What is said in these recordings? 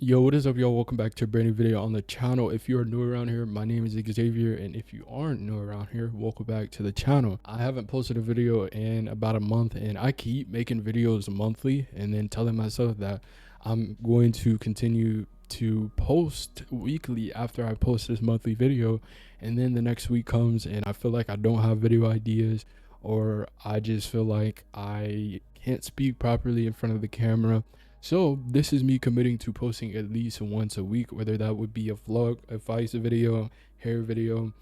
Yo, what is up, y'all? Welcome back to a brand new video on the channel. If you are new around here, my name is Xavier, and if you aren't new around here, welcome back to the channel. I haven't posted a video in about a month, and I keep making videos monthly and then telling myself that I'm going to continue to post weekly after I post this monthly video. And then the next week comes and I feel like I don't have video ideas, or I just feel like I can't speak properly in front of the camera. So this is me committing to posting at least once a week, whether that would be a vlog, advice video, hair video,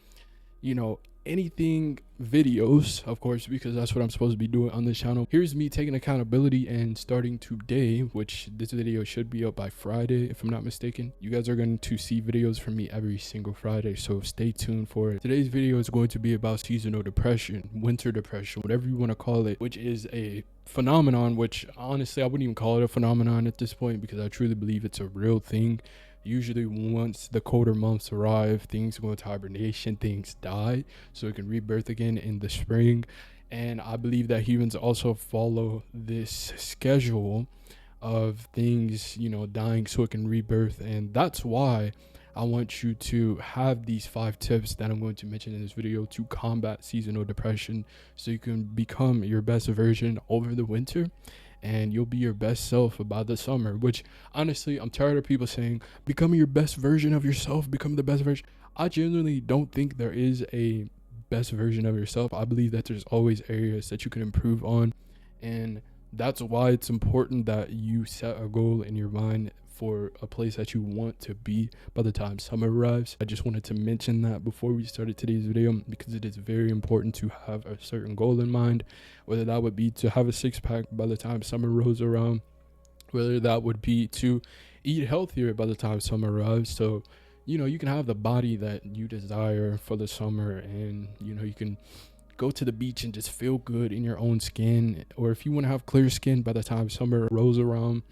anything videos, of course, because that's what I'm supposed to be doing on this channel. Here's me taking accountability and starting today, which this video should be up by Friday, if I'm not mistaken. You guys are going to see videos from me every single Friday, so stay tuned for it. Today's video is going to be about seasonal depression, winter depression, whatever you want to call it, which is a phenomenon, which honestly I wouldn't even call it a phenomenon at this point, because I truly believe it's a real thing. Usually once the colder months arrive, things go into hibernation, things die, so it can rebirth again in the spring. And I believe that humans also follow this schedule of things, dying so it can rebirth. And that's why I want you to have these 5 tips that I'm going to mention in this video to combat seasonal depression, so you can become your best version over the winter and you'll be your best self by the summer. Which honestly, I'm tired of people saying become your best version of yourself, become the best version. I genuinely don't think there is a best version of yourself. I believe that there's always areas that you can improve on, and that's why it's important that you set a goal in your mind for a place that you want to be by the time summer arrives. I just wanted to mention that before we started today's video, because it is very important to have a certain goal in mind, whether that would be to have a six-pack by the time summer rolls around, whether that would be to eat healthier by the time summer arrives, so you can have the body that you desire for the summer, and you can go to the beach and just feel good in your own skin. Or if you want to have clear skin by the time summer rolls around,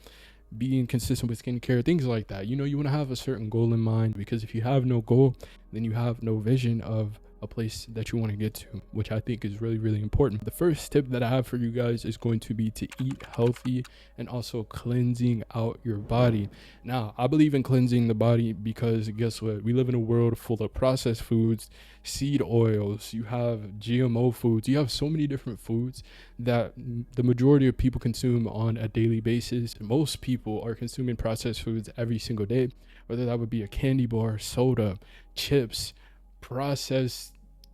being consistent with skincare, things like that. You want to have a certain goal in mind, because if you have no goal, then you have no vision of a place that you want to get to, which I think is really, really important. The first tip that I have for you guys is going to be to eat healthy and also cleansing out your body. Now, I believe in cleansing the body because guess what? We live in a world full of processed foods, seed oils, you have GMO foods, you have so many different foods that the majority of people consume on a daily basis. Most people are consuming processed foods every single day, whether that would be a candy bar, soda, chips, processed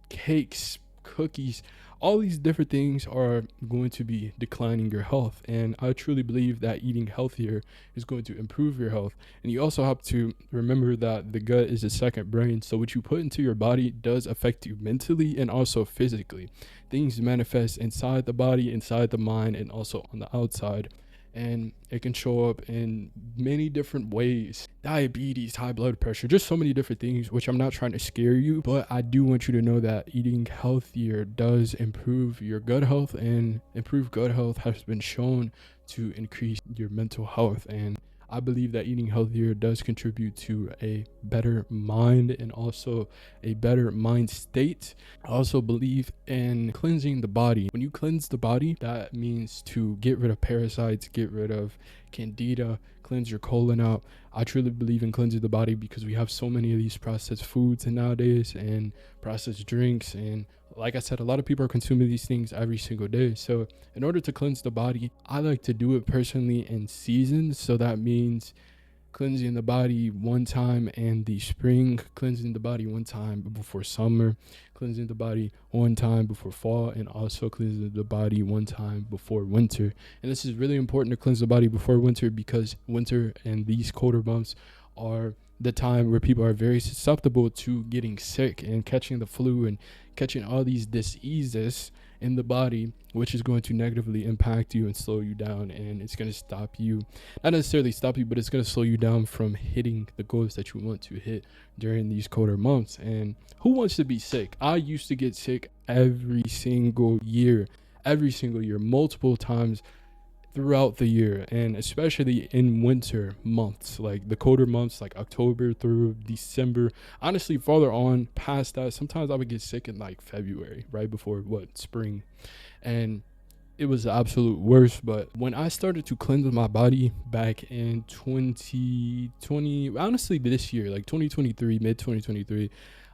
cakes, cookies. All these different things are going to be declining your health, and I truly believe that eating healthier is going to improve your health. And you also have to remember that the gut is the second brain, so what you put into your body does affect you mentally and also physically. Things manifest inside the body, inside the mind, and also on the outside, and it can show up in many different ways. Diabetes, high blood pressure, just so many different things, which I'm not trying to scare you, but I do want you to know that eating healthier does improve your gut health, and improved gut health has been shown to increase your mental health. And I believe that eating healthier does contribute to a better mind and also a better mind state. I also believe in cleansing the body. When you cleanse the body, that means to get rid of parasites, get rid of candida, cleanse your colon out. I truly believe in cleansing the body because we have so many of these processed foods nowadays and processed drinks, and like I said, a lot of people are consuming these things every single day. So in order to cleanse the body, I like to do it personally in seasons. So that means cleansing the body one time in the spring, cleansing the body one time before summer, cleansing the body one time before fall, and also cleansing the body one time before winter. And this is really important to cleanse the body before winter, because winter and these colder months are the time where people are very susceptible to getting sick and catching the flu and catching all these diseases in the body, which is going to negatively impact you and slow you down. And it's going to stop you, not necessarily stop you, but it's going to slow you down from hitting the goals that you want to hit during these colder months. And who wants to be sick? I used to get sick every single year, multiple times throughout the year, and especially in winter months, like the colder months, like October through December. Honestly, farther on past that, sometimes I would get sick in like February, right before spring. And it was the absolute worst. But when I started to cleanse my body back in 2020, honestly this year, like 2023, mid 2023,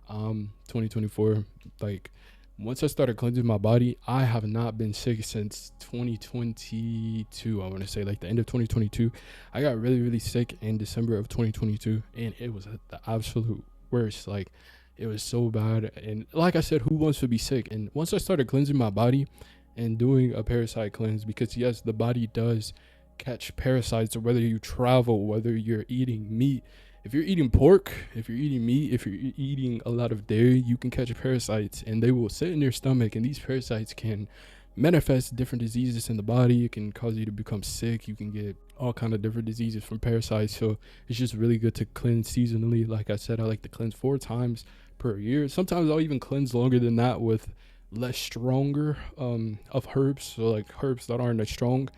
2024, like once I started cleansing my body, I have not been sick since 2022. I want to say like the end of 2022. I got really, really sick in December of 2022, and it was the absolute worst. Like, it was so bad. And like I said, who wants to be sick? And once I started cleansing my body and doing a parasite cleanse, because yes, the body does catch parasites, whether you travel, whether you're eating meat. If you're eating pork, if you're eating meat, if you're eating a lot of dairy, you can catch parasites, and they will sit in your stomach, and these parasites can manifest different diseases in the body. It can cause you to become sick. You can get all kind of different diseases from parasites. So it's just really good to cleanse seasonally. Like I said, I like to cleanse 4 times per year. Sometimes I'll even cleanse longer than that with less stronger of herbs, so like herbs that aren't as strong,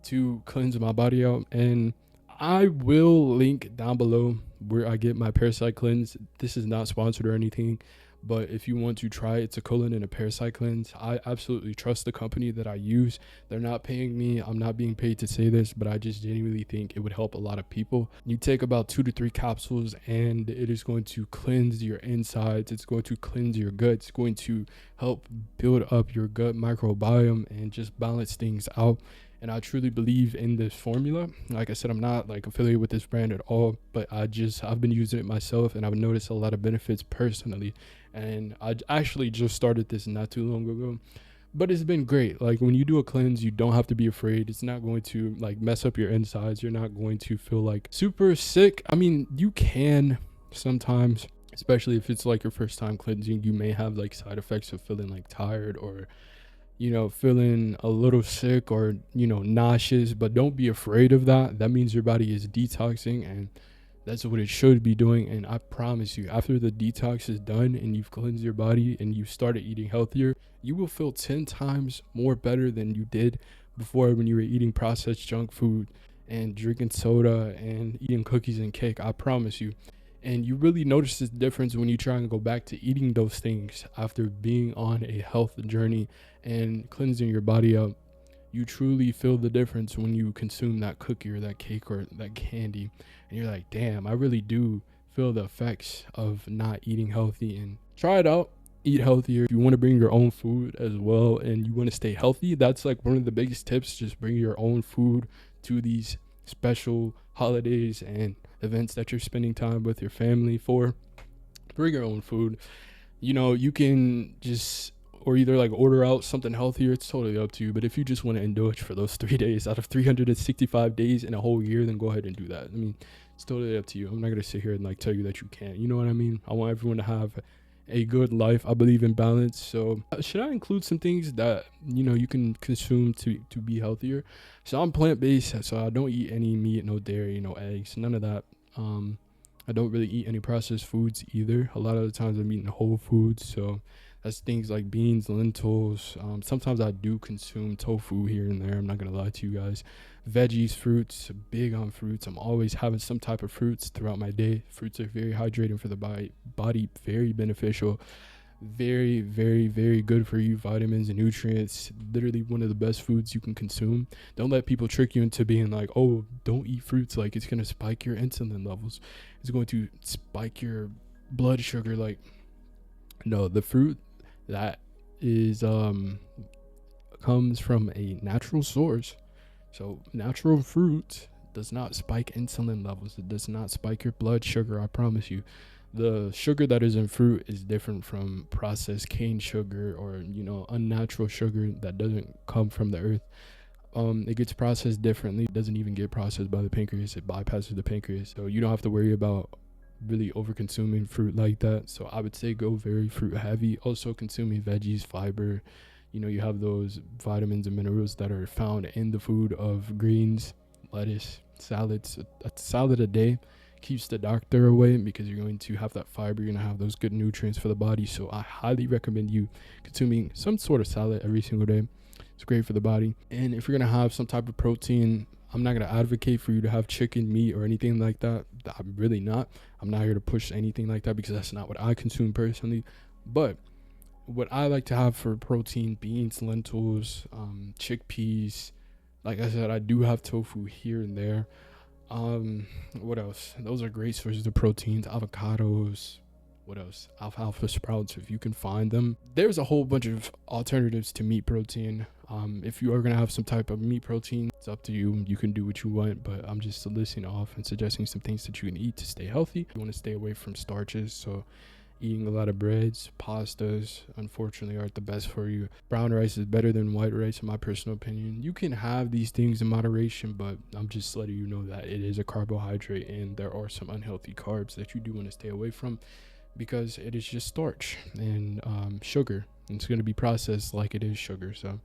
to cleanse my body out. And I will link down below where I get my parasite cleanse. This is not sponsored or anything, but if you want to try it, it's a colon and a parasite cleanse. I absolutely trust the company that I use. They're not paying me. I'm not being paid to say this, but I just genuinely think it would help a lot of people. You take about 2 to 3 capsules, and it is going to cleanse your insides. It's going to cleanse your gut. It's going to help build up your gut microbiome and just balance things out. And I truly believe in this formula. Like I said, I'm not like affiliated with this brand at all, but I've been using it myself, and I've noticed a lot of benefits personally. And I actually just started this not too long ago, but it's been great. Like, when you do a cleanse, you don't have to be afraid. It's not going to like mess up your insides. You're not going to feel like super sick. I mean, you can sometimes, especially if it's like your first time cleansing. You may have like side effects of feeling like tired, or feeling a little sick, or, nauseous, but don't be afraid of that. That means your body is detoxing, and that's what it should be doing. And I promise you, after the detox is done and you've cleansed your body and you've started eating healthier, you will feel 10 times more better than you did before, when you were eating processed junk food and drinking soda and eating cookies and cake. I promise you. And you really notice this difference when you try and go back to eating those things after being on a health journey and cleansing your body up. You truly feel the difference when you consume that cookie or that cake or that candy. And you're like, damn, I really do feel the effects of not eating healthy. And try it out. Eat healthier. If you want to bring your own food as well and you want to stay healthy, that's like one of the biggest tips. Just bring your own food to these special holidays and events that you're spending time with your family for. Bring your own food. You can just, or either like order out something healthier. It's totally up to you. But if you just want to indulge for those 3 days out of 365 days in a whole year, then go ahead and do that. I mean, it's totally up to you. I'm not going to sit here and like tell you that you can't. You know what I mean? I want everyone to have a good life. I believe in balance. So should I include some things that you can consume to be healthier? So I'm plant-based, so I don't eat any meat, no dairy, no eggs, none of that. I don't really eat any processed foods either. A lot of the times I'm eating whole foods, so that's things like beans, lentils. Sometimes I do consume tofu here and there. I'm not gonna lie to you guys. Veggies, fruits, big on fruits. I'm always having some type of fruits throughout my day. Fruits are very hydrating for the body, very beneficial, very, very, very good for you. Vitamins and nutrients. Literally one of the best foods you can consume. Don't let people trick you into being like, oh, don't eat fruits, like it's gonna spike your insulin levels, it's going to spike your blood sugar. Like, no, the fruit that is comes from a natural source. So natural fruit does not spike insulin levels. It does not spike your blood sugar, I promise you. The sugar that is in fruit is different from processed cane sugar or, unnatural sugar that doesn't come from the earth. It gets processed differently. It doesn't even get processed by the pancreas. It bypasses the pancreas. So you don't have to worry about really over consuming fruit like that. So I would say go very fruit heavy. Also consuming veggies, fiber. You have those vitamins and minerals that are found in the food of greens, lettuce, salads. A salad a day keeps the doctor away because you're going to have that fiber. You're going to have those good nutrients for the body. So I highly recommend you consuming some sort of salad every single day. It's great for the body. And if you're going to have some type of protein, I'm not going to advocate for you to have chicken, meat, or anything like that. I'm really not. I'm not here to push anything like that because that's not what I consume personally. But what I like to have for protein: beans, lentils, chickpeas. Like I said, I do have tofu here and there. What else? Those are great sources of proteins. Avocados. What else? Alfalfa sprouts, if you can find them. There's a whole bunch of alternatives to meat protein. If you are gonna have some type of meat protein, it's up to you. You can do what you want, but I'm just listing off and suggesting some things that you can eat to stay healthy. You want to stay away from starches, so eating a lot of breads, pastas, unfortunately, aren't the best for you. Brown rice is better than white rice, in my personal opinion. You can have these things in moderation, but I'm just letting you know that it is a carbohydrate, and there are some unhealthy carbs that you do want to stay away from, because it is just starch and sugar. It's going to be processed like it is sugar. So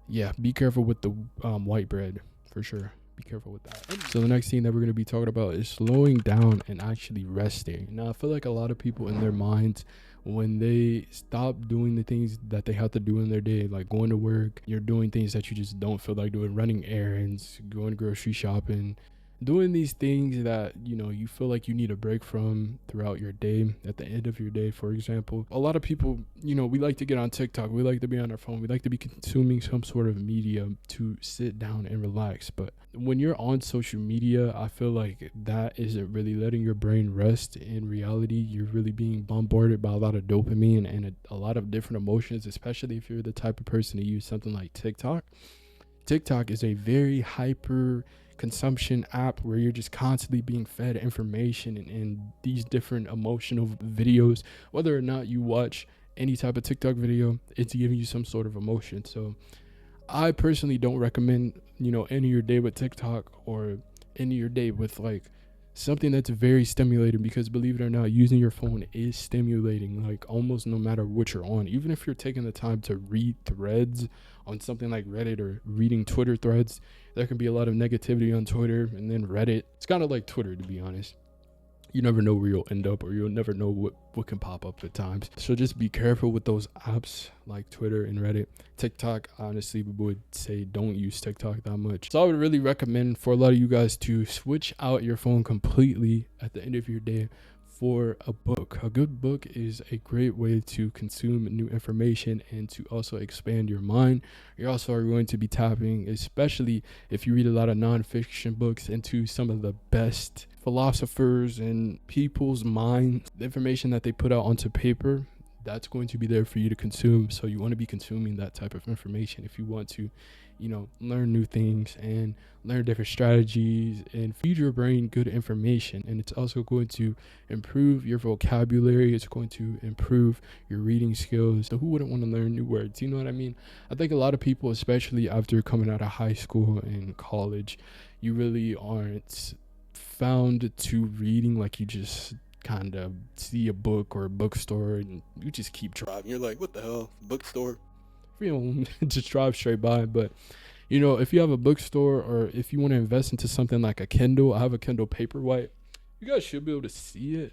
yeah, be careful with the white bread for sure. Be careful with that. So the next thing that we're going to be talking about is slowing down and actually resting. Now, I feel like a lot of people in their minds, when they stop doing the things that they have to do in their day, like going to work, you're doing things that you just don't feel like doing, running errands, going grocery shopping, doing these things that, you know, you feel like you need a break from throughout your day, at the end of your day, for example. A lot of people, you know, we like to get on TikTok, we like to be on our phone, we like to be consuming some sort of media to sit down and relax. But when you're on social media, I feel like that isn't really letting your brain rest. In reality, you're really being bombarded by a lot of dopamine and a lot of different emotions, especially if you're the type of person to use something like TikTok. TikTok is a very hyper consumption app where you're just constantly being fed information and these different emotional videos. Whether or not you watch any type of TikTok video, it's giving you some sort of emotion. So I personally don't recommend, you know, ending your day with TikTok or ending your day with like something that's very stimulating, because believe it or not, using your phone is stimulating, like almost no matter what you're on. Even if you're taking the time to read threads on something like Reddit or reading Twitter threads, there can be a lot of negativity on Twitter. And then Reddit, it's kind of like Twitter, to be honest. You never know where you'll end up, or you'll never know what can pop up at times. So just be careful with those apps like Twitter and Reddit. TikTok, honestly, we would say don't use TikTok that much. So I would really recommend for a lot of you guys to switch out your phone completely at the end of your day for a book. A good book is a great way to consume new information and to also expand your mind. You also are going to be tapping, especially if you read a lot of nonfiction books, into some of the best philosophers and people's minds. The information that they put out onto paper, that's going to be there for you to consume. So you want to be consuming that type of information if you want to, you know, learn new things and learn different strategies and feed your brain good information. And it's also going to improve your vocabulary. It's going to improve your reading skills. So who wouldn't want to learn new words? You know what I mean? I think a lot of people, especially after coming out of high school and college, you really aren't found to reading. Like, you just kind of see a book or a bookstore and you just keep driving. You're like, what the hell, bookstore? You know, just drive straight by. But you know, if you have a bookstore, or if you want to invest into something like a Kindle, I have a Kindle Paperwhite. You guys should be able to see it.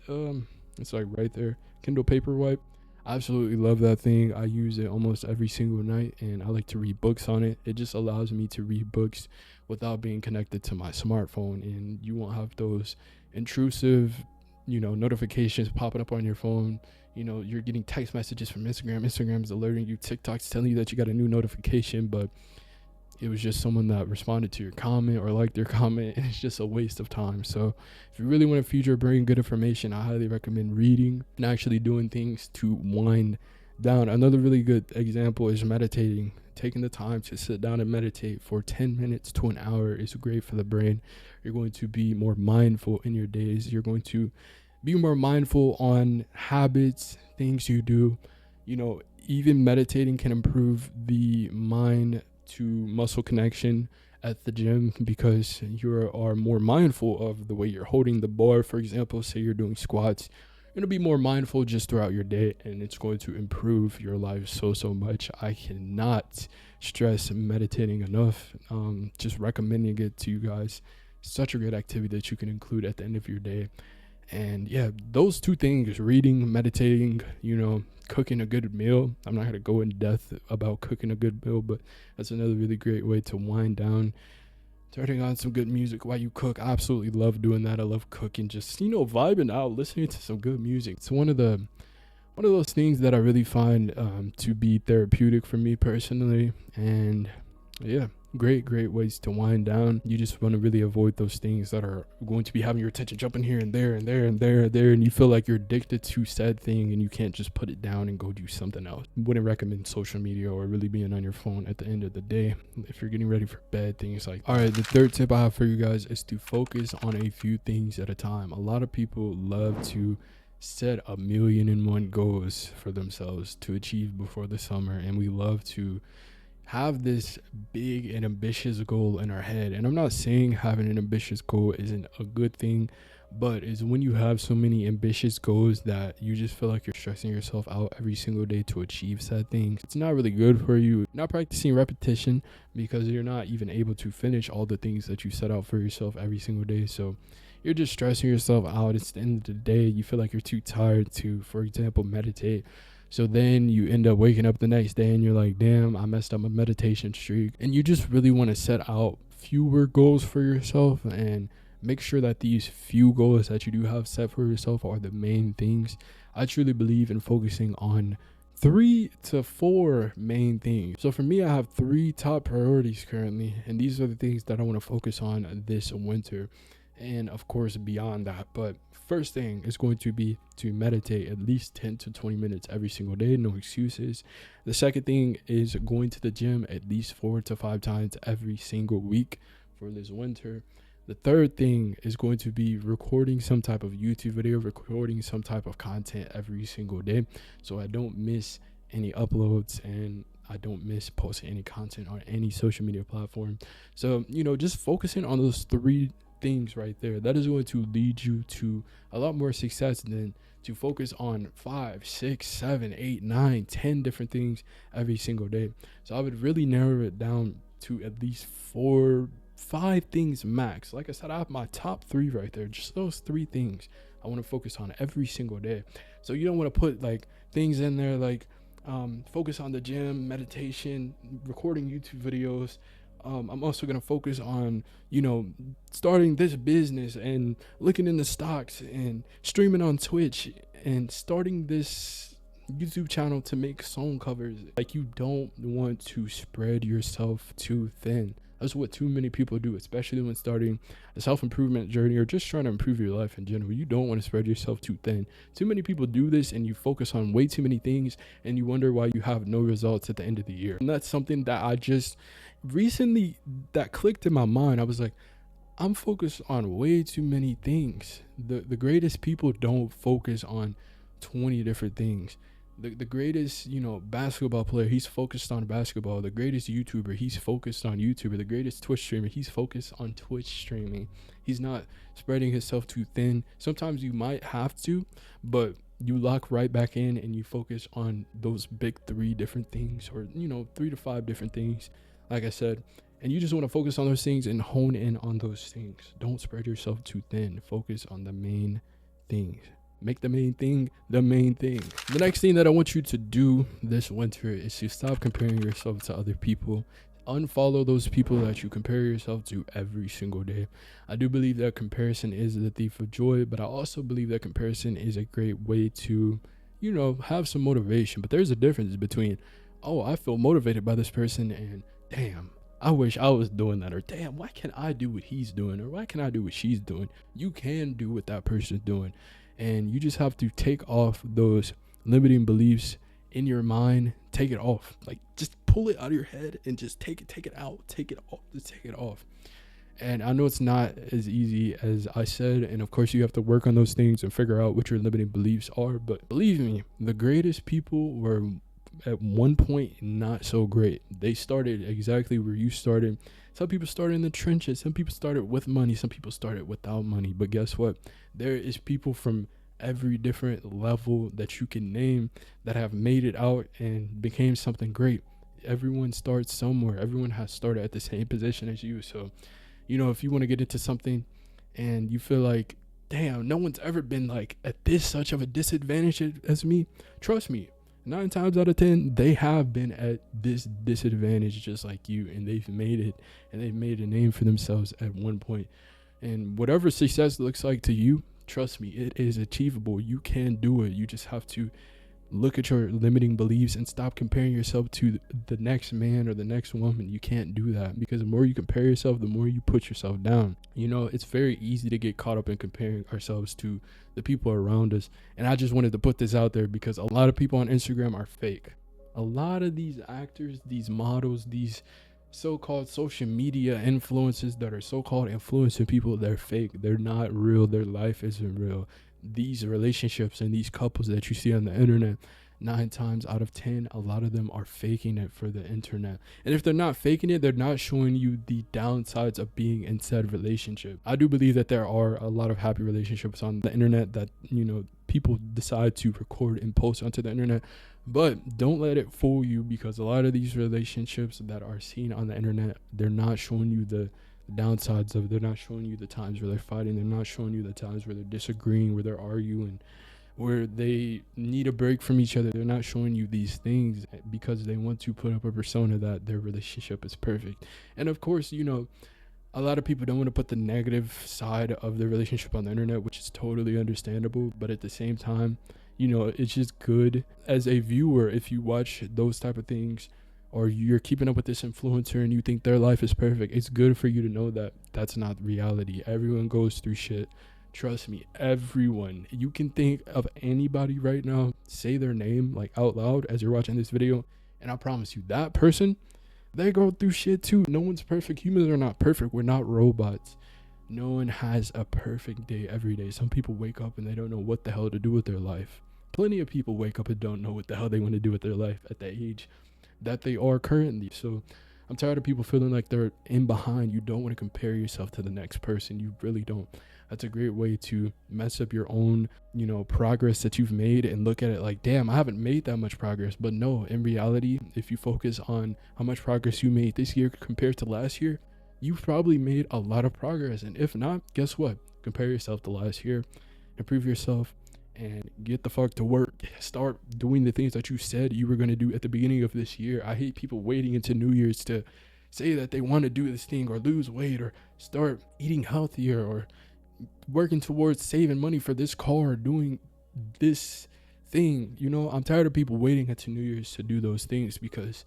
It's like right there, Kindle Paperwhite. I absolutely love that thing. I use it almost every single night, and I like to read books on it. It just allows me to read books without being connected to my smartphone, and you won't have those intrusive, you know, notifications popping up on your phone. You know, you're getting text messages from Instagram. Instagram's alerting you. TikTok's telling you that you got a new notification, but it was just someone that responded to your comment or liked your comment, and it's just a waste of time. So if you really want to feed your brain good information, I highly recommend reading and actually doing things to wind down. Another really good example is meditating. Taking the time to sit down and meditate for 10 minutes to an hour is great for the brain. You're going to be more mindful in your days. You're going to be more mindful on habits, things you do. You know, even meditating can improve the mind to muscle connection at the gym, because you are more mindful of the way you're holding the bar. For example, say you're doing squats, you're going to be more mindful just throughout your day, and it's going to improve your life so much. I cannot stress meditating enough. Just recommending it to you guys. Such a great activity that you can include at the end of your day. And yeah, those two things, reading, meditating, you know, cooking a good meal. I'm not going to go in depth about cooking a good meal, but that's another really great way to wind down. Turning on some good music while you cook. I absolutely love doing that. I love cooking, just, you know, vibing out, listening to some good music. It's one of the one of those things that I really find to be therapeutic for me personally. And yeah, great ways to wind down. You just want to really avoid those things that are going to be having your attention jumping here and there and there and there and there, and you feel like you're addicted to said thing and you can't just put it down and go do something else. Wouldn't recommend social media or really being on your phone at the end of the day if you're getting ready for bed, things like that. All right, the third tip I have for you guys is to focus on a few things at a time. A lot of people love to set 1,000,001 goals for themselves to achieve before the summer, and we love to have this big and ambitious goal in our head. And I'm not saying having an ambitious goal isn't a good thing, but it's when you have so many ambitious goals that you just feel like you're stressing yourself out every single day to achieve said things. It's not really good for you. Not practicing repetition, because you're not even able to finish all the things that you set out for yourself every single day. So you're just stressing yourself out. It's the end of the day. You feel like you're too tired to, for example, meditate. So then you end up waking up the next day and you're like, damn, I messed up my meditation streak. And you just really want to set out fewer goals for yourself and make sure that these few goals that you do have set for yourself are the main things. I truly believe in focusing on 3 to 4 main things. So for me, I have 3 top priorities currently, and these are the things that I want to focus on this winter, and of course beyond that. But first thing is going to be to meditate at least 10 to 20 minutes every single day, no excuses. The second thing is going to the gym at least 4 to 5 times every single week for this winter. The third thing is going to be recording some type of YouTube video, recording some type of content every single day, so I don't miss any uploads and I don't miss posting any content on any social media platform. So, just focusing on those 3 things right there, that is going to lead you to a lot more success than to focus on 5, 6, 7, 8, 9, 10 different things every single day. So I would really narrow it down to at least 4, 5 things max. Like I said, I have my top 3 right there. Just those 3 things I want to focus on every single day. So you don't want to put like things in there like focus on the gym, meditation, recording YouTube videos. I'm also going to focus on, starting this business and looking into stocks and streaming on Twitch and starting this YouTube channel to make song covers. Like, you don't want to spread yourself too thin. That's what too many people do, especially when starting a self-improvement journey or just trying to improve your life in general. You don't want to spread yourself too thin. Too many people do this, and you focus on way too many things, and you wonder why you have no results at the end of the year. And that's something that I just recently, that clicked in my mind. I was like, I'm focused on way too many things. The greatest people don't focus on 20 different things. The greatest, basketball player, he's focused on basketball. The greatest YouTuber, he's focused on YouTuber. The greatest Twitch streamer, he's focused on Twitch streaming. He's not spreading himself too thin. Sometimes you might have to, but you lock right back in and you focus on those big 3 different things, or 3 to 5 different things, like I said. And you just want to focus on those things and hone in on those things. Don't spread yourself too thin. Focus on the main things. Make the main thing the main thing. The next thing that I want you to do this winter is to stop comparing yourself to other people. Unfollow those people that you compare yourself to every single day. I do believe that comparison is the thief of joy, but I also believe that comparison is a great way to, have some motivation. But there's a difference between, I feel motivated by this person, and damn, I wish I was doing that, or damn, why can't I do what he's doing, or why can't I do what she's doing? You can do what that person's doing. And you just have to take off those limiting beliefs in your mind. Take it off. Like, just pull it out of your head and just take it out. Take it off. Just take it off. And I know it's not as easy as I said. And of course, you have to work on those things and figure out what your limiting beliefs are. But believe me, the greatest people were at one point not so great. They started exactly where you started. Some people started in the trenches. Some people started with money. Some people started without money. But guess what? There is people from every different level that you can name that have made it out and became something great. Everyone starts somewhere. Everyone has started at the same position as you. So, if you want to get into something and you feel like, damn, no one's ever been like at this such of a disadvantage as me, trust me, 9 times out of 10, they have been at this disadvantage just like you, and they've made it, and they've made a name for themselves at one point. And whatever success looks like to you, trust me, it is achievable. You can do it. You just have to look at your limiting beliefs and stop comparing yourself to the next man or the next woman. You can't do that, because the more you compare yourself, the more you put yourself down. You know, it's very easy to get caught up in comparing ourselves to the people around us. And I just wanted to put this out there because a lot of people on Instagram are fake. A lot of these actors, these models, these so-called social media influencers that are so-called influencing people, they're fake. They're not real. Their life isn't real. These relationships and these couples that you see on the internet, 9 times out of 10, a lot of them are faking it for the internet. And if they're not faking it, they're not showing you the downsides of being in said relationship. I do believe that there are a lot of happy relationships on the internet that, you know, people decide to record and post onto the internet. But don't let it fool you, because a lot of these relationships that are seen on the internet, they're not showing you the downsides of it. They're not showing you the times where they're fighting. They're not showing you the times where they're disagreeing, where they're arguing, where they need a break from each other. They're not showing you these things because they want to put up a persona that their relationship is perfect. And of course, you know, a lot of people don't want to put the negative side of their relationship on the internet, which is totally understandable. But at the same time, you know, it's just good as a viewer, if you watch those type of things, or you're keeping up with this influencer and you think their life is perfect, it's good for you to know that that's not reality. Everyone goes through shit. Trust me, everyone. You can think of anybody right now, say their name like out loud as you're watching this video, and I promise you, that person, they go through shit too. No one's perfect. Humans are not perfect. We're not robots. No one has a perfect day every day. Some people wake up and they don't know what the hell to do with their life. Plenty of people wake up and don't know what the hell they want to do with their life at the age that they are currently. So I'm tired of people feeling like they're in behind. You don't want to compare yourself to the next person. You really don't. That's a great way to mess up your own, you know, progress that you've made and look at it like, damn, I haven't made that much progress. But no, in reality, if you focus on how much progress you made this year compared to last year, you've probably made a lot of progress. And if not, guess what? Compare yourself to last year, improve yourself, and get the fuck to work. Start doing the things that you said you were going to do at the beginning of this year. I hate people waiting into New Year's to say that they want to do this thing or lose weight or start eating healthier or working towards saving money for this car or doing this thing. You know, I'm tired of people waiting into New Year's to do those things, because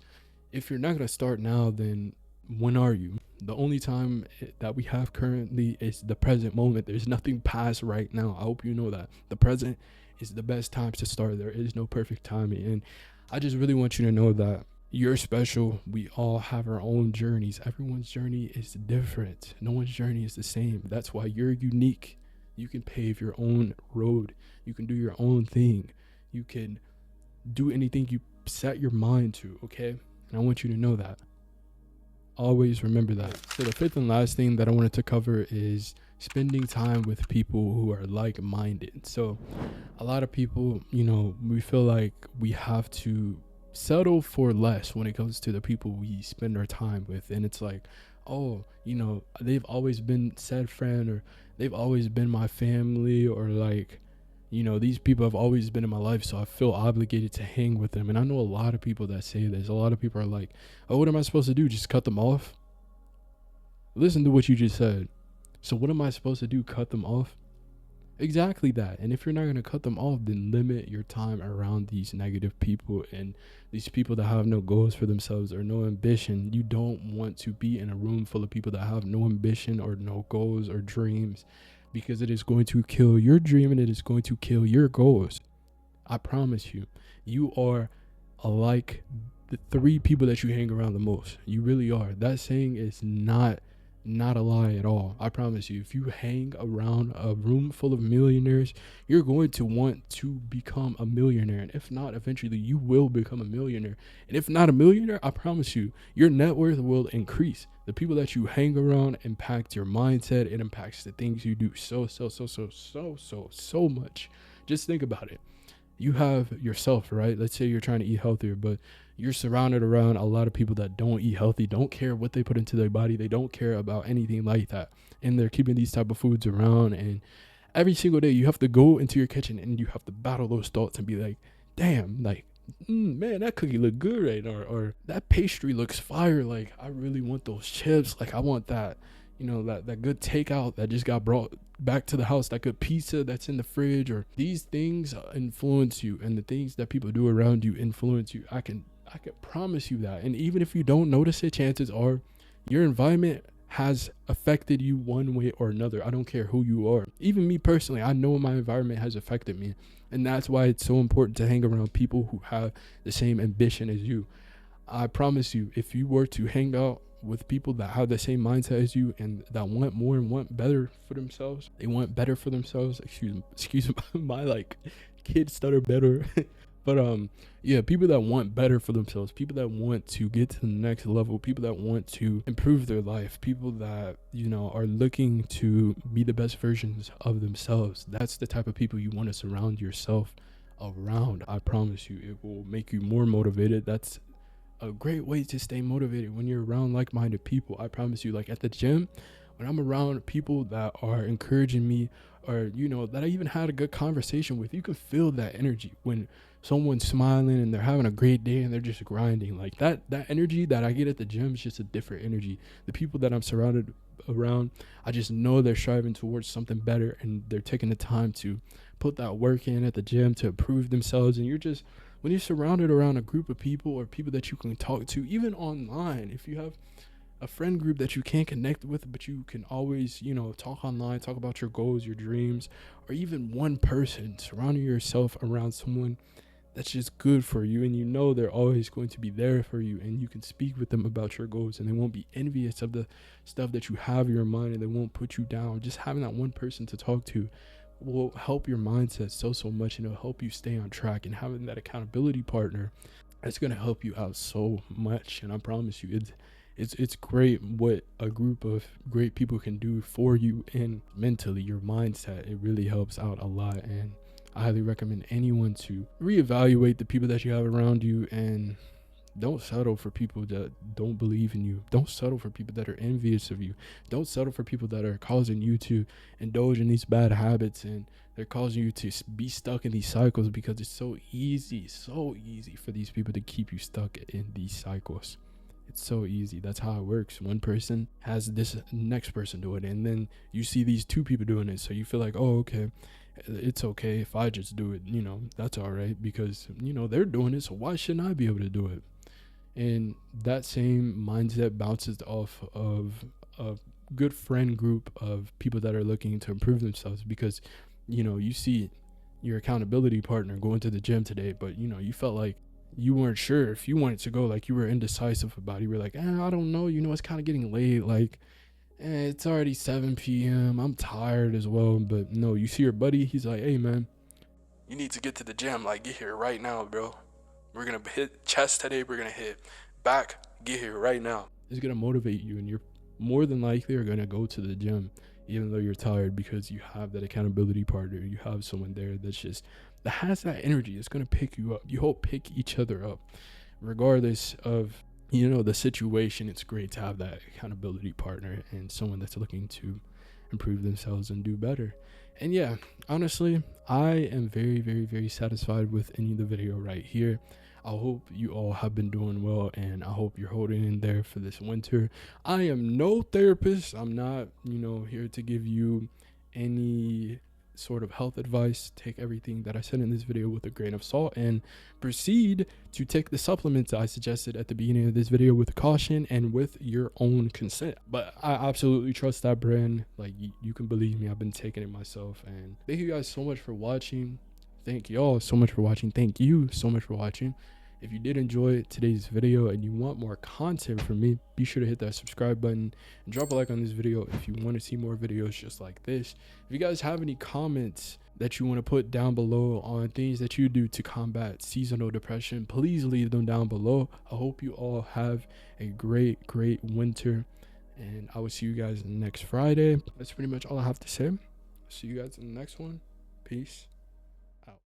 if you're not going to start now, then when are you? The only time that we have currently is the present moment. There's nothing past right now. I hope you know that. The present is the best time to start. There is no perfect timing. And I just really want you to know that you're special. We all have our own journeys. Everyone's journey is different. No one's journey is the same. That's why you're unique. You can pave your own road. You can do your own thing. You can do anything you set your mind to, okay? And I want you to know that. Always remember that. So the fifth and last thing that I wanted to cover is spending time with people who are like-minded. So a lot of people, you know, we feel like we have to settle for less when it comes to the people we spend our time with. And it's like, oh, you know, they've always been said friend, or they've always been my family, or like, you know, these people have always been in my life, so I feel obligated to hang with them. And I know a lot of people that say this. A lot of people are like, oh, what am I supposed to do? Just cut them off? Listen to what you just said. So what am I supposed to do? Cut them off? Exactly that. And if you're not going to cut them off, then limit your time around these negative people and these people that have no goals for themselves or no ambition. You don't want to be in a room full of people that have no ambition or no goals or dreams, because it is going to kill your dream and it is going to kill your goals. I promise you, you are like the 3 people that you hang around the most. You really are. That saying is not a lie at all. I promise you, if you hang around a room full of millionaires, you're going to want to become a millionaire. And if not, eventually you will become a millionaire. And if not a millionaire, I promise you, your net worth will increase. The people that you hang around impact your mindset. It impacts the things you do so much. Just think about it. You have yourself, right? Let's say you're trying to eat healthier, but you're surrounded around a lot of people that don't eat healthy, don't care what they put into their body. They don't care about anything like that. And they're keeping these type of foods around. And every single day you have to go into your kitchen and you have to battle those thoughts and be like, damn, like, man, that cookie look good, right? Or that pastry looks fire. Like, I really want those chips. Like, I want that, you know, that good takeout that just got brought back to the house, that good pizza that's in the fridge, or these things influence you, and the things that people do around you influence you. I can promise you that. And even if you don't notice it, chances are your environment has affected you one way or another. I don't care who you are. Even me personally, I know my environment has affected me, and that's why it's so important to hang around people who have the same ambition as you. I promise you, if you were to hang out with people that have the same mindset as you and that want more and want better for themselves, they want better for themselves. Excuse my like kid stutter better. But yeah, people that want better for themselves, people that want to get to the next level, people that want to improve their life, people that, you know, are looking to be the best versions of themselves. That's the type of people you want to surround yourself around. I promise you, it will make you more motivated. That's a great way to stay motivated when you're around like-minded people. I promise you, like at the gym, when I'm around people that are encouraging me, or, you know, that I even had a good conversation with, you can feel that energy when someone's smiling and they're having a great day and they're just grinding. Like that energy that I get at the gym is just a different energy. The people that I'm surrounded around, I just know they're striving towards something better, and they're taking the time to put that work in at the gym to improve themselves. And when you're surrounded around a group of people, or people that you can talk to, even online, if you have a friend group that you can't connect with, but you can always, you know, talk online, talk about your goals, your dreams, or even one person, surrounding yourself around someone that's just good for you, and you know they're always going to be there for you, and you can speak with them about your goals, and they won't be envious of the stuff that you have in your mind, and they won't put you down. Just having that one person to talk to will help your mindset so much, and it'll help you stay on track. And having that accountability partner, it's going to help you out so much. And I promise you, it's great what a group of great people can do for you, and mentally, your mindset, it really helps out a lot. And I highly recommend anyone to reevaluate the people that you have around you, and don't settle for people that don't believe in you. Don't settle for people that are envious of you. Don't settle for people that are causing you to indulge in these bad habits, and they're causing you to be stuck in these cycles, because it's so easy for these people to keep you stuck in these cycles. It's so easy. That's how it works. One person has this next person do it, and then you see these two people doing it, so you feel like, oh, okay, it's okay if I just do it, you know, that's all right, because, you know, they're doing it, so why shouldn't I be able to do it? And that same mindset bounces off of a good friend group of people that are looking to improve themselves, because, you know, you see your accountability partner going to the gym today, but, you know, you felt like you weren't sure if you wanted to go, like you were indecisive about it. You were like, I don't know, you know, it's kind of getting late, like it's already 7 p.m. I'm tired as well. But no, you see your buddy, he's like, hey man, you need to get to the gym, like get here right now, bro. We're gonna hit chest today, we're gonna hit back, get here right now. It's gonna motivate you, and you're more than likely are gonna go to the gym even though you're tired, because you have that accountability partner. You have someone there that has that energy. It's gonna pick you up. You hope pick each other up regardless of, you know, the situation. It's great to have that accountability partner and someone that's looking to improve themselves and do better. And yeah, honestly, I am very satisfied with ending the video right here. I hope you all have been doing well, and I hope you're holding in there for this winter. I am no therapist. I'm not, you know, here to give you any sort of health advice. Take everything that I said in this video with a grain of salt, and proceed to take the supplements I suggested at the beginning of this video with caution and with your own consent. But I absolutely trust that brand. Like, you can believe me, I've been taking it myself. And thank you guys so much for watching. Thank y'all so much for watching. Thank you so much for watching. If you did enjoy today's video and you want more content from me, be sure to hit that subscribe button and drop a like on this video if you want to see more videos just like this. If you guys have any comments that you want to put down below on things that you do to combat seasonal depression, please leave them down below. I hope you all have a great winter, and I will see you guys next Friday. That's pretty much all I have to say. See you guys in the next one. Peace.